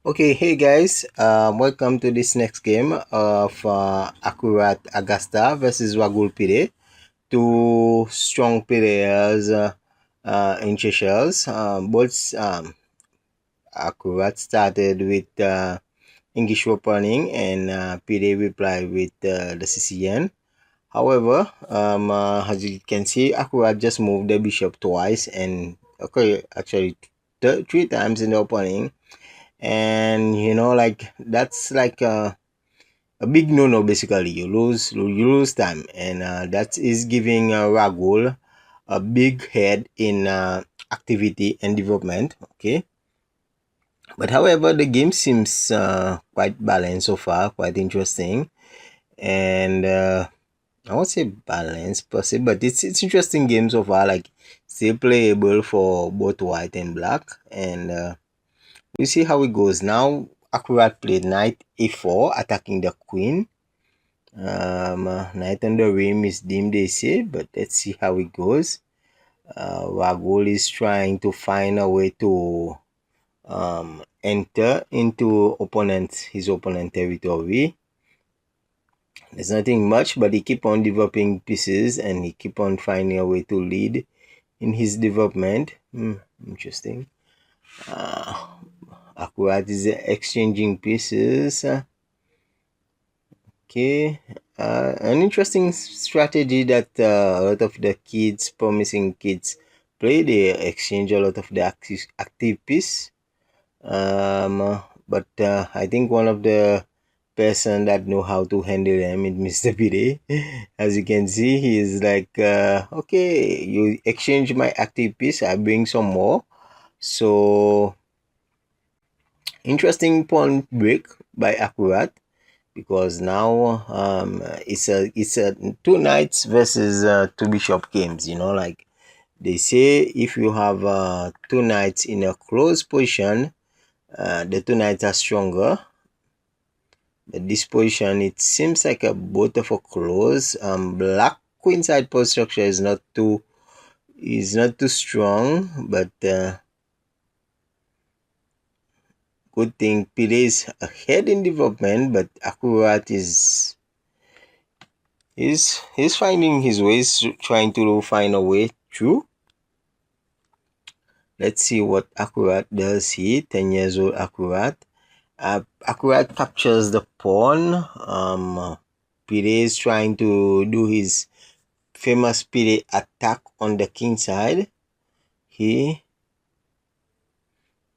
Okay, hey guys, welcome to this next game of Akhurath Agasta versus Ragul Pillay. Two strong players in Seychelles. Both Akhurath started with English opening and Pillay replied with the CCN. However, as you can see, Akhurath just moved the bishop twice and okay, actually three times in the opening, and like that's like a big no-no. Basically you lose time, and that is giving Ragul a big head in activity and development. Okay, but however, the game seems quite balanced so far, quite interesting, and I won't say balanced per se, but it's interesting game so far, like still playable for both white and black. And we see how it goes. Now Akhurath played knight a4, attacking the queen. Knight on the rim is dim, they say, but let's see how it goes. Ragul is trying to find a way to enter into his opponent territory. There's nothing much, but he keep on developing pieces and he keep on finding a way to lead in his development. Interesting. Akhurath is exchanging pieces. Okay, an interesting strategy that a lot of the promising kids play. They exchange a lot of the active piece. But I think one of the person that know how to handle them is Mr. Pide. As you can see, he is like, okay, you exchange my active piece, I bring some more. So interesting pawn break by Akhurath, because now it's a two knights versus two bishop games. Like they say, if you have two knights in a close position, the two knights are stronger. But this position, it seems like a both of a close. Black queenside post structure is not too strong, but good thing Pillay is ahead in development, but Akhurath he's finding his ways, trying to find a way through. Let's see what Akhurath does here. 10 years old Akhurath. Akhurath captures the pawn. Pillay is trying to do his famous Pillay attack on the king side. Here,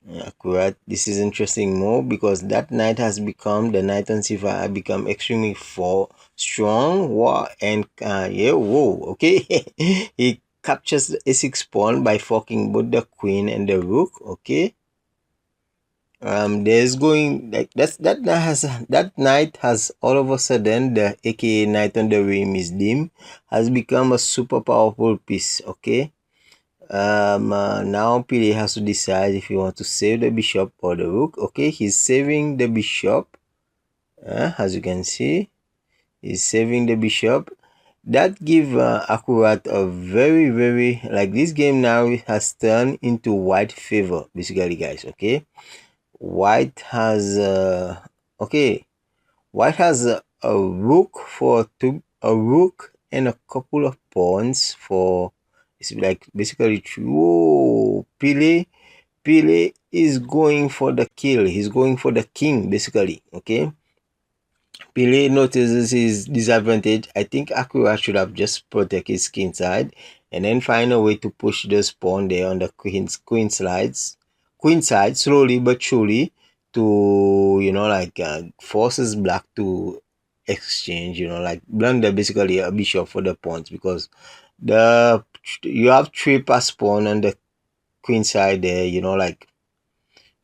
Akhurath, this is interesting move, because that knight has become, the knight on c5 has become extremely strong. Wow, and yeah, whoa, okay. He captures the a6 pawn by forking both the queen and the rook. Okay, there's going like that knight has all of a sudden, the aka knight on the rim is dim, has become a super powerful piece. Okay, now Pillay has to decide if he wants to save the bishop or the rook. Okay, he's saving the bishop. As you can see, he's saving the bishop. That give Akhurath a very, like, this game now has turned into white favor, basically, guys. Okay, white has white has a rook a rook and a couple of pawns for, it's like basically true. Whoa, Pillay is going for the kill. He's going for the king, basically. Okay, Pillay notices his disadvantage. I think Akhurath should have just protect his king side and then find a way to push the pawn there on the queen side, slowly but surely, to like forces black to exchange, like blunder basically a bishop for the pawns, because you have three pass pawn on the queen side there, like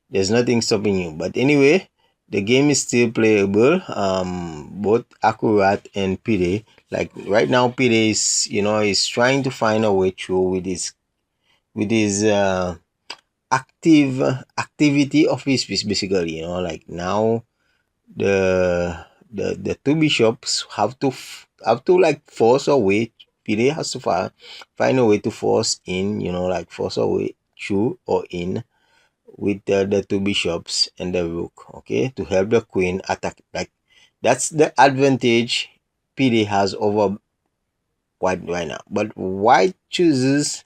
there's nothing stopping you. But anyway, the game is still playable. Both Akhurath and Pillay, like right now, Pillay is trying to find a way through with his activity of his piece, basically. Like now the two bishops have to like force a way. Pillay has to find a way to force in, like force a way through or in, with the two bishops and the rook, okay, to help the queen attack. Like, that's the advantage PD has over white right now. But white chooses,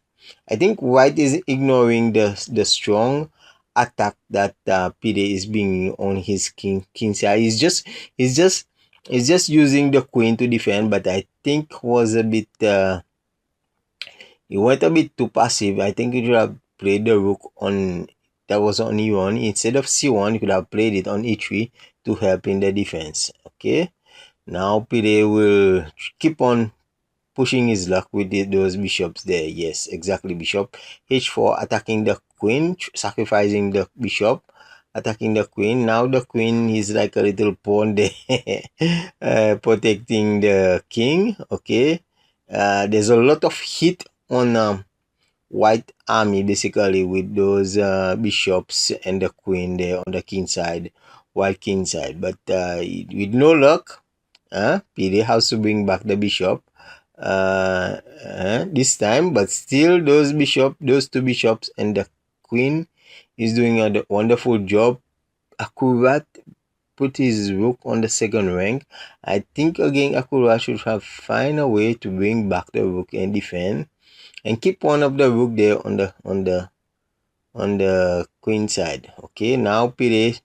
I think white is ignoring the strong attack that PD is bringing on his king side. He's just using the queen to defend, but I think was a bit he went a bit too passive. I think he should have played the rook on that was on e1 instead of c1. He could have played it on e3 to help in the defense. Okay, now PD will keep on pushing his luck with those bishops there. Yes, exactly. Bishop h4 attacking the queen, sacrificing the bishop, attacking the queen. Now the queen is like a little pawn there, protecting the king. Okay, there's a lot of heat on white army basically with those bishops and the queen there on the king side, white king side. But with no luck, PD has to bring back the bishop this time, but still those two bishops and the queen is doing a wonderful job. Akhurath put his rook on the second rank. I think again Akhurath should have find a way to bring back the rook and defend and keep one of the rook there on the queen side. Okay, now PD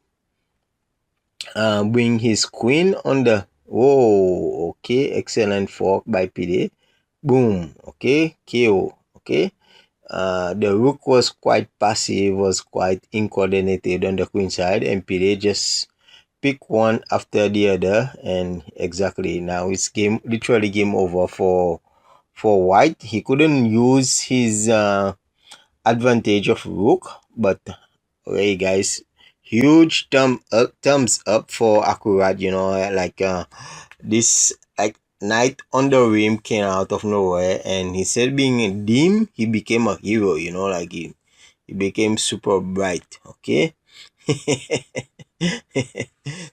bring his queen on the okay, excellent fork by PD. Boom. Okay, KO. Okay, the rook was quite passive, was quite incoordinated on the queen side, and PD just pick one after the other, and exactly now it's literally game over for white. He couldn't use his advantage of rook, but hey guys, huge thumbs up for Akhurath. Like this, like, knight on the rim came out of nowhere, and instead of being a dim, he became a hero. Like he became super bright. Okay.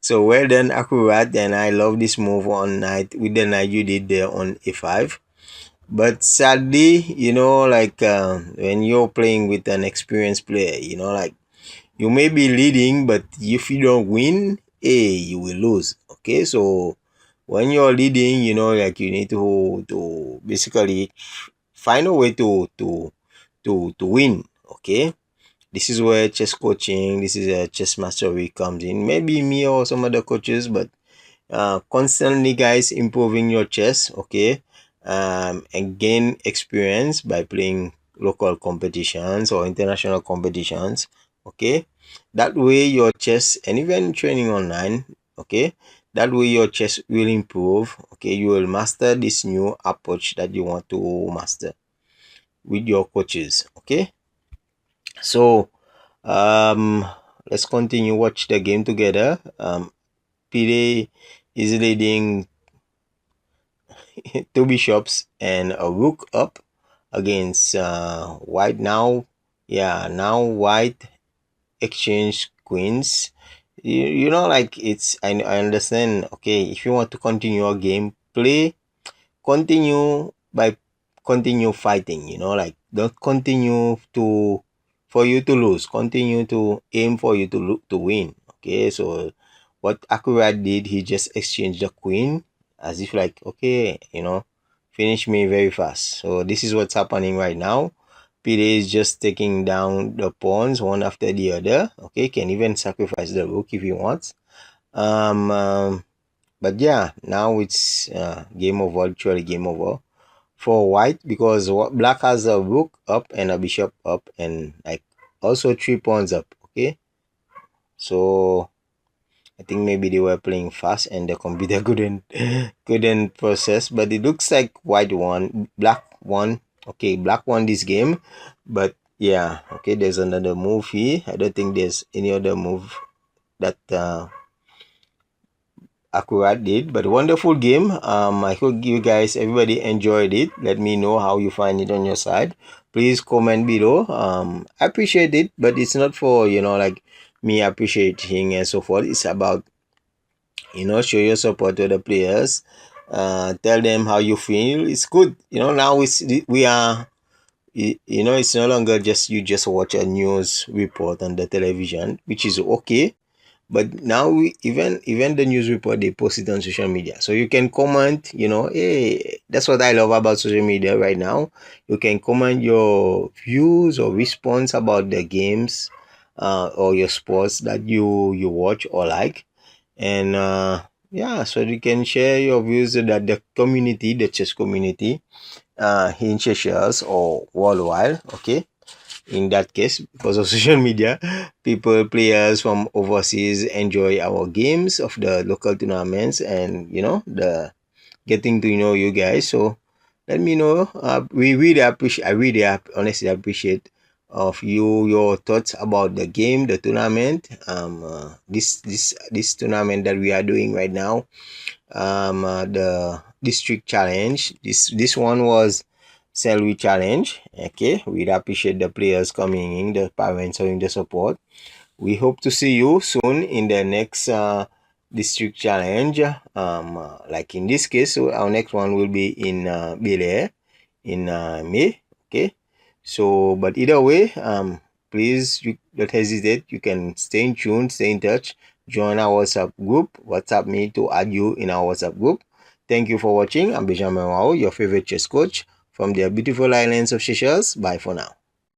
So well done, Akhurath, and I love this move on knight with the knight you did there on a5. But sadly, like when you're playing with an experienced player, like you may be leading, but if you don't win, you will lose. Okay, so when you're leading, like you need to basically find a way to win. Okay, this is where chess coaching, this is a chess mastery comes in. Maybe me or some other coaches, but constantly, guys, improving your chess. Okay, and gain experience by playing local competitions or international competitions. Okay, that way your chess, and even training online, okay, that way your chess will improve. Okay, you will master this new approach that you want to master with your coaches. Okay, so let's continue watch the game together. Pillay is leading two bishops and a rook up against white. Now white exchange queens. Like it's I understand. Okay, if you want to continue a game, continue by continue fighting. Like don't continue to for you to lose. Continue to aim for you to win. Okay, so what Akhurath did, he just exchanged the queen as if like, okay, finish me very fast. So this is what's happening right now. PD is just taking down the pawns one after the other. Okay, can even sacrifice the rook if he wants. But yeah, now it's game over, literally game over for white, because black has a rook up and a bishop up and like also 3 pawns up. Okay, so I think maybe they were playing fast and the computer couldn't process, but it looks like white won, black won. Okay, black won this game, but yeah, okay, there's another move here. I don't think there's any other move that Akhurath did, but wonderful game. I hope you guys, everybody enjoyed it. Let me know how you find it on your side. Please comment below. I appreciate it, but it's not for like me appreciating and so forth. It's about show your support to the players. Tell them how you feel. It's good. Now we are it's no longer just you just watch a news report on the television, which is okay. But now even the news report, they post it on social media, so you can comment. Hey, that's what I love about social media right now. You can comment your views or response about the games, or your sports that you watch or like. And yeah, so you can share your views so that the chess community, in Seychelles or worldwide, okay, in that case, because of social media, players from overseas enjoy our games of the local tournaments, and the getting to know you guys. So let me know. We really appreciate. I really honestly appreciate of your thoughts about the game, the tournament. This tournament that we are doing right now. The district challenge. This one was Selby challenge. Okay, we appreciate the players coming in, the parents showing the support. We hope to see you soon in the next district challenge. Like in this case, so our next one will be in Pillay in May. Okay, so but either way, please don't hesitate. You can stay in tune, stay in touch, join our WhatsApp group. WhatsApp me to add you in our WhatsApp group. Thank you for watching. I'm Benjamin Wao, your favorite chess coach from the beautiful islands of Seychelles. Bye for now.